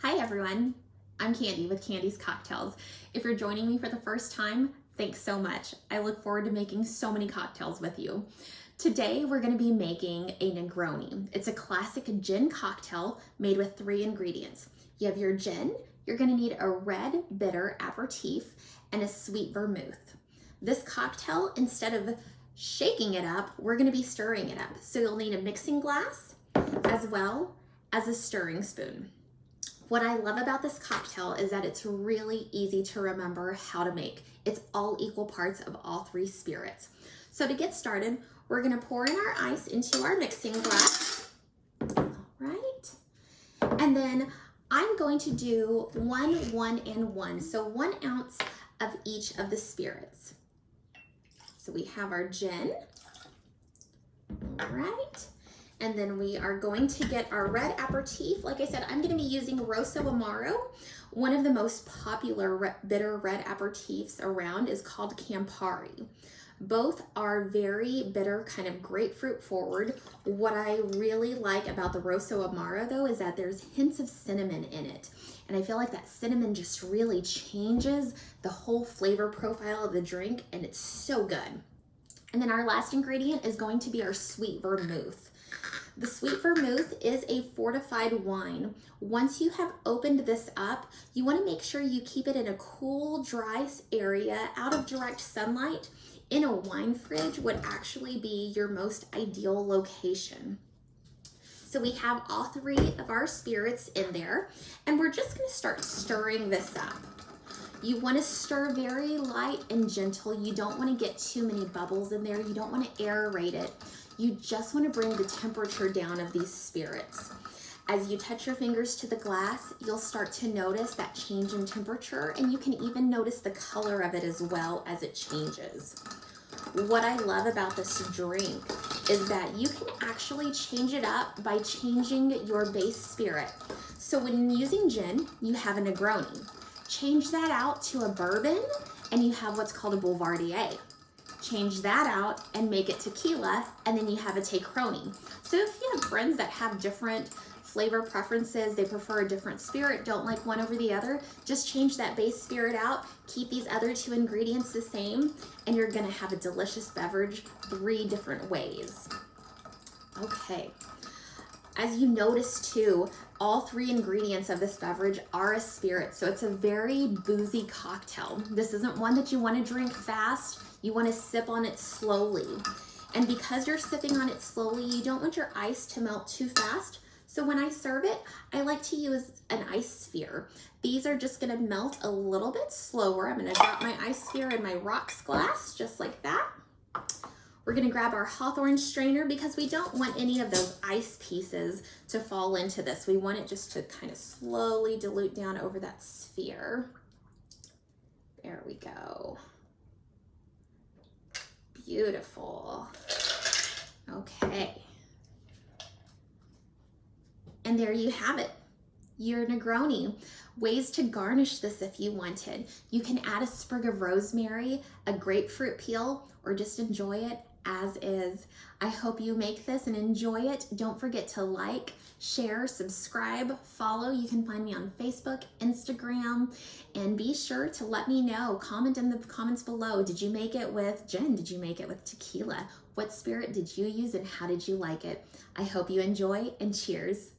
Hi everyone, I'm Candy with Candy's Cocktails. If you're joining me for the first time, thanks so much. I look forward to making so many cocktails with you. Today we're going to be making a Negroni. It's a classic gin cocktail made with 3 ingredients. You have your gin, you're going to need a red bitter aperitif, and a sweet vermouth. This cocktail, instead of shaking it up, we're going to be stirring it up. So you'll need a mixing glass as well as a stirring spoon. What I love about this cocktail is that it's really easy to remember how to make. It's all equal parts of all 3 spirits. So to get started, we're gonna pour in our ice into our mixing glass. All right. And then I'm going to do 1, 1, and 1. So 1 ounce of each of the spirits. So we have our gin. All right. And then we are going to get our red aperitif. Like I said, I'm gonna be using Rosso Amaro. One of the most popular bitter red aperitifs around is called Campari. Both are very bitter, kind of grapefruit forward. What I really like about the Rosso Amaro though is that there's hints of cinnamon in it. And I feel like that cinnamon just really changes the whole flavor profile of the drink, and it's so good. And then our last ingredient is going to be our sweet vermouth. The sweet vermouth is a fortified wine. Once you have opened this up, you want to make sure you keep it in a cool, dry area out of direct sunlight. In a wine fridge would actually be your most ideal location. So we have all 3 of our spirits in there, and we're just going to start stirring this up. You want to stir very light and gentle. You don't want to get too many bubbles in there. You don't want to aerate it. You just want to bring the temperature down of these spirits. As you touch your fingers to the glass, you'll start to notice that change in temperature, and you can even notice the color of it as well as it changes. What I love about this drink is that you can actually change it up by changing your base spirit. So when using gin, you have a Negroni. Change that out to a bourbon, and you have what's called a Boulevardier. Change that out and make it tequila, and then you have a Negroni. So if you have friends that have different flavor preferences, they prefer a different spirit, don't like one over the other, just change that base spirit out, keep these other 2 ingredients the same, and you're gonna have a delicious beverage 3 different ways. Okay. As you notice too, all 3 ingredients of this beverage are a spirit, so it's a very boozy cocktail. This isn't one that you want to drink fast. You want to sip on it slowly. And because you're sipping on it slowly, you don't want your ice to melt too fast. So when I serve it, I like to use an ice sphere. These are just going to melt a little bit slower. I'm going to drop my ice sphere in my rocks glass, just like that. We're going to grab our Hawthorne strainer because we don't want any of those ice pieces to fall into this. We want it just to kind of slowly dilute down over that sphere. There we go. Beautiful. Okay. And there you have it, your Negroni. Ways to garnish this if you wanted. You can add a sprig of rosemary, a grapefruit peel, or just enjoy it as is. I hope you make this and enjoy it. Don't forget to like, share, subscribe, follow. You can find me on Facebook, Instagram, and be sure to let me know. Comment in the comments below. Did you make it with gin? Did you make it with tequila? What spirit did you use and how did you like it? I hope you enjoy, and cheers.